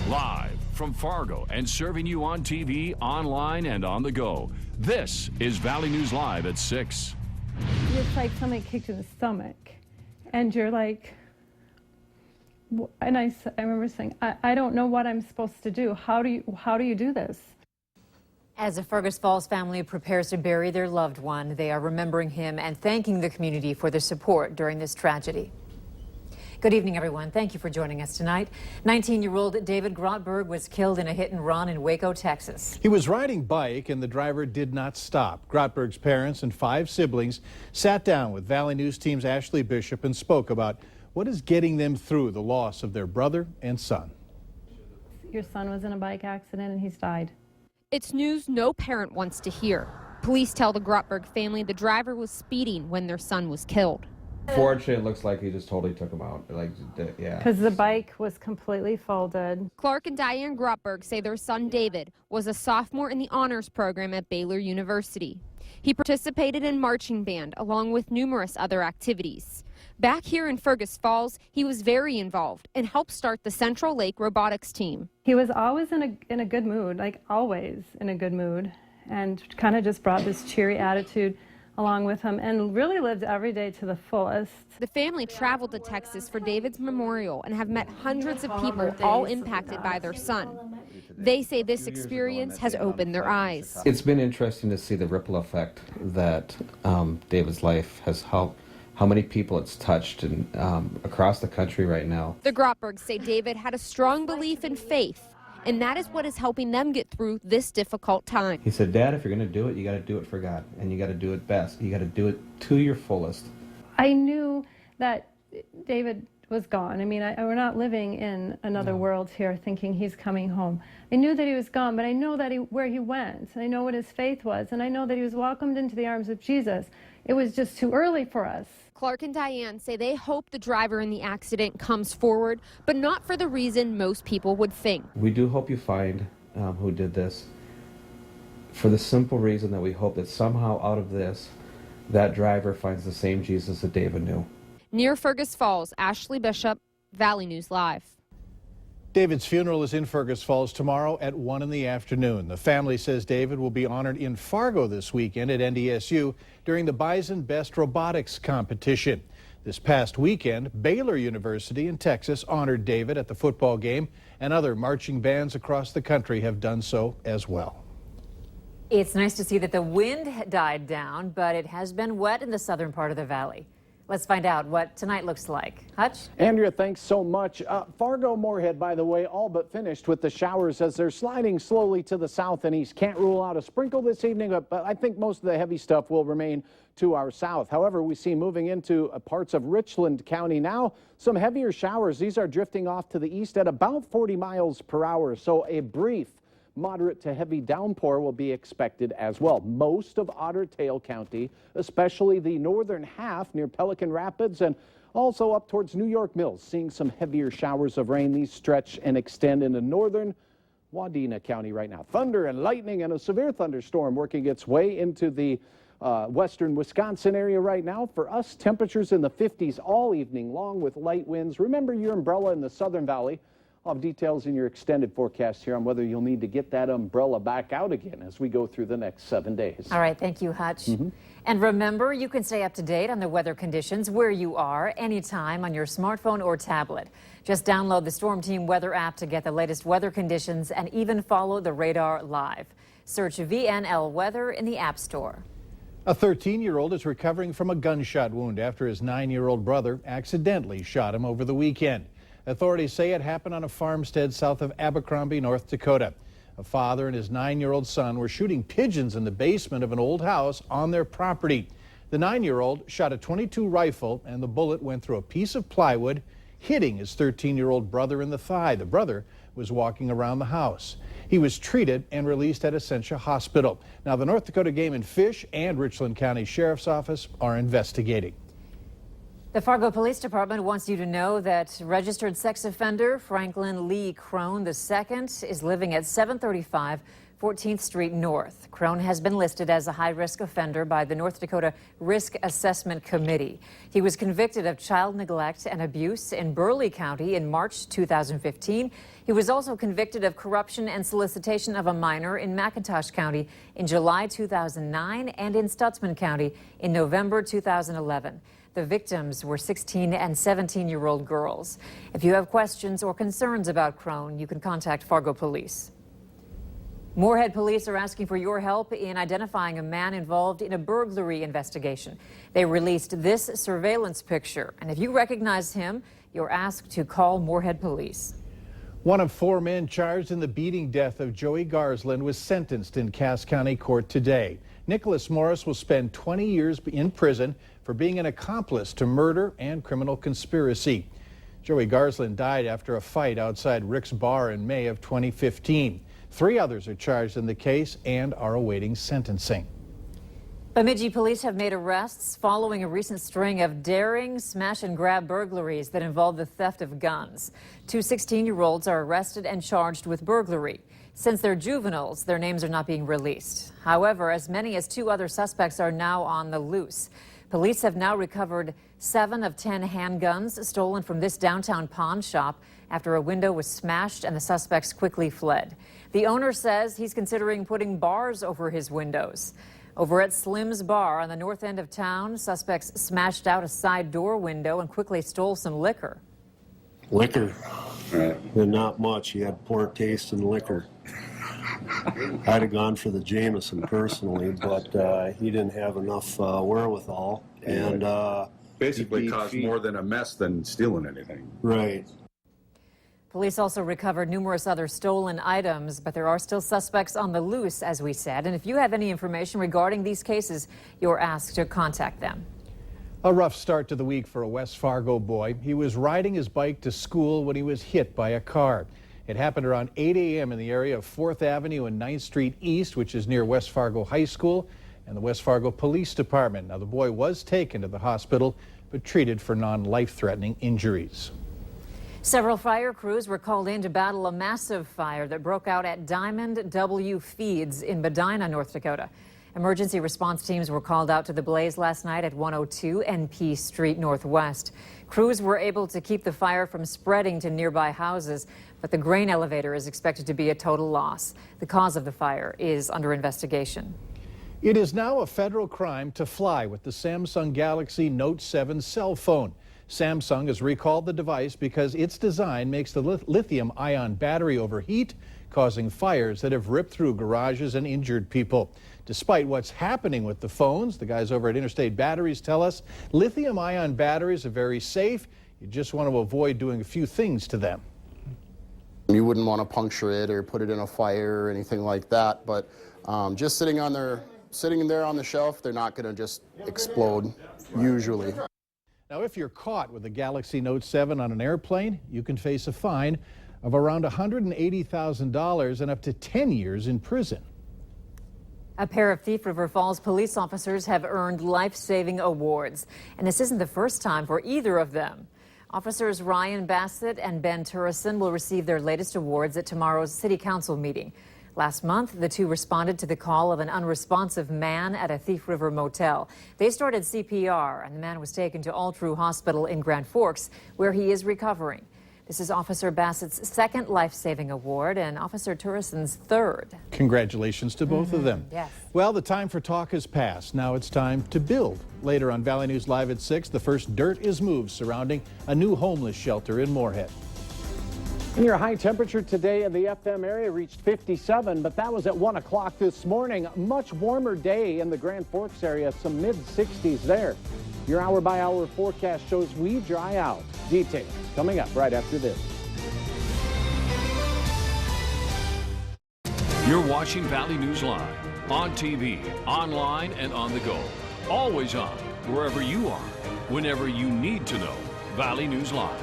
Live from Fargo and serving you on TV, online, and on the go. This is Valley News Live at 6. It's like somebody kicked you in the stomach, and you're like, and I remember saying, I don't know what I'm supposed to do. How do you do this? As the Fergus Falls family prepares to bury their loved one, they are remembering him and thanking the community for their support during this tragedy. Good evening, everyone. Thank you for joining us tonight. 19-year-old David Grotberg was killed in a hit-and-run in Waco, Texas. He was riding bike and the driver did not stop. Grotberg's parents and 5 siblings sat down with Valley News Team's Ashley Bishop and spoke about what is getting them through the loss of their brother and son. Your son was in a bike accident and he's died. It's news no parent wants to hear. Police tell the Grotberg family the driver was speeding when their son was killed. Fortunately, it looks like he just totally took him out. Yeah. Because the bike was completely folded. Clark and Diane Grotberg say their son David was a sophomore in the honors program at Baylor University. He participated in marching band along with numerous other activities. Back here in Fergus Falls, he was very involved and helped start the Central Lake robotics team. He was always in a good mood, like always in a good mood, and kind of just brought this cheery attitude along with him and really lived every day to the fullest. The family traveled to Texas for David's memorial and have met hundreds of people, all impacted by their son. They say this experience has opened their eyes. It's been interesting to see the ripple effect that David's life has helped. How many people it's touched and across the country right now. The Grotbergs say David had a strong belief in faith, and that is what is helping them get through this difficult time. He said, Dad, if you're going to do it, you got to do it for God, and you got to do it best. You got to do it to your fullest. I knew that David was gone. I mean, we're not living in another world here thinking he's coming home. I knew that he was gone, but I know that where he went, and I know what his faith was, and I know that he was welcomed into the arms of Jesus. It was just too early for us. Clark and Diane say they hope the driver in the accident comes forward, but not for the reason most people would think. We do hope you find who did this, for the simple reason that we hope that somehow out of this, that driver finds the same Jesus that David knew. Near Fergus Falls, Ashley Bishop, Valley News Live. David's funeral is in Fergus Falls tomorrow at 1 in the afternoon. The family says David will be honored in Fargo this weekend at NDSU during the Bison Best Robotics competition. This past weekend, Baylor University in Texas honored David at the football game, and other marching bands across the country have done so as well. It's nice to see that the wind died down, but it has been wet in the southern part of the valley. Let's find out what tonight looks like. Hutch? Andrea, thanks so much. Fargo-Moorhead, by the way, all but finished with the showers as they're sliding slowly to the south and east. Can't rule out a sprinkle this evening, but I think most of the heavy stuff will remain to our south. However, we see moving into parts of Richland County now some heavier showers. These are drifting off to the east at about 40 miles per hour, so a brief moderate to heavy downpour will be expected as well. Most of Otter Tail County, especially the northern half near Pelican Rapids and also up towards New York Mills, seeing some heavier showers of rain. These stretch and extend into northern Wadena County right now. Thunder and lightning and a severe thunderstorm working its way into the western Wisconsin area right now. For us, temperatures in the 50s all evening long with light winds. Remember your umbrella in the Southern Valley. I'll have details in your extended forecast here on whether you'll need to get that umbrella back out again as we go through the next 7 days. All right, thank you, Hutch. And remember, you can stay up to date on the weather conditions where you are anytime on your smartphone or tablet. Just download the Storm Team weather app to get the latest weather conditions and even follow the radar live. Search VNL Weather in the App Store. A 13-year-old is recovering from a gunshot wound after his 9-year-old brother accidentally shot him over the weekend. Authorities say it happened on a farmstead south of Abercrombie, North Dakota. A father and his 9-year-old son were shooting pigeons in the basement of an old house on their property. The 9-year-old shot a .22 rifle and the bullet went through a piece of plywood, hitting his 13-year-old brother in the thigh. The brother was walking around the house. He was treated and released at Essentia Hospital. Now, the North Dakota Game and Fish and Richland County Sheriff's Office are investigating. The Fargo Police Department wants you to know that registered sex offender Franklin Lee Crone II is living at 735 14th Street North. Crone has been listed as a high-risk offender by the North Dakota Risk Assessment Committee. He was convicted of child neglect and abuse in Burleigh County in March 2015. He was also convicted of corruption and solicitation of a minor in McIntosh County in July 2009 and in Stutzman County in November 2011. The victims were 16 and 17-year-old girls. If you have questions or concerns about Crone, you can contact Fargo Police. Moorhead police are asking for your help in identifying a man involved in a burglary investigation. They released this surveillance picture, and if you recognize him, you're asked to call Moorhead Police. One of 4 men charged in the beating death of Joey Garsland was sentenced in Cass County Court today. Nicholas Morris will spend 20 years in prison for being an accomplice to murder and criminal conspiracy. Joey Garsland died after a fight outside Rick's Bar in May of 2015. 3 others are charged in the case and are awaiting sentencing. Bemidji police have made arrests following a recent string of daring smash-and-grab burglaries that involve the theft of guns. 2 16-year-olds are arrested and charged with burglary. Since they're juveniles, their names are not being released. However, as many as 2 other suspects are now on the loose. Police have now recovered 7 of 10 handguns stolen from this downtown pawn shop after a window was smashed and the suspects quickly fled. The owner says he's considering putting bars over his windows. Over at Slim's Bar on the north end of town, suspects smashed out a side door window and quickly stole some liquor. Liquor? And not much. He had poor taste in liquor. I'd have gone for the Jameson personally, but he didn't have enough wherewithal. And basically caused more than a mess than stealing anything. Right. Police also recovered numerous other stolen items, but there are still suspects on the loose, as we said. And if you have any information regarding these cases, you're asked to contact them. A rough start to the week for a West Fargo boy. He was riding his bike to school when he was hit by a car. It happened around 8 a.m. in the area of 4th Avenue and 9th Street East, which is near West Fargo High School and the West Fargo Police Department. Now, the boy was taken to the hospital, but treated for non-life-threatening injuries. Several fire crews were called in to battle a massive fire that broke out at Diamond W Feeds in Medina, North Dakota. Emergency response teams were called out to the blaze last night at 102 NP Street Northwest. Crews were able to keep the fire from spreading to nearby houses, but the grain elevator is expected to be a total loss. The cause of the fire is under investigation. It is now a federal crime to fly with the Samsung Galaxy Note 7 cell phone. Samsung has recalled the device because its design makes the lithium-ion battery overheat, causing fires that have ripped through garages and injured people. Despite what's happening with the phones, the guys over at Interstate Batteries tell us lithium-ion batteries are very safe. You just want to avoid doing a few things to them. You wouldn't want to puncture it or put it in a fire or anything like that, but just sitting there on the shelf, they're not going to just explode, usually. Now, if you're caught with a Galaxy Note 7 on an airplane, you can face a fine of around $180,000 and up to 10 years in prison. A pair of Thief River Falls police officers have earned life-saving awards, and this isn't the first time for either of them. Officers Ryan Bassett and Ben Turrison will receive their latest awards at tomorrow's City Council meeting. Last month, the two responded to the call of an unresponsive man at a Thief River motel. They started CPR, and the man was taken to All True Hospital in Grand Forks, where he is recovering. This is Officer Bassett's second life-saving award and Officer Turrison's third. Congratulations to both of them. Yes. Well, the time for talk has passed. Now it's time to build. Later on Valley News Live at 6, the first dirt is moved surrounding a new homeless shelter in Moorhead. Your high temperature today in the FM area reached 57, but that was at 1 o'clock this morning. A much warmer day in the Grand Forks area, some mid-60s there. Your hour-by-hour forecast shows we dry out. Details coming up right after this. You're watching Valley News Live on TV, online, and on the go. Always on, wherever you are, whenever you need to know. Valley News Live.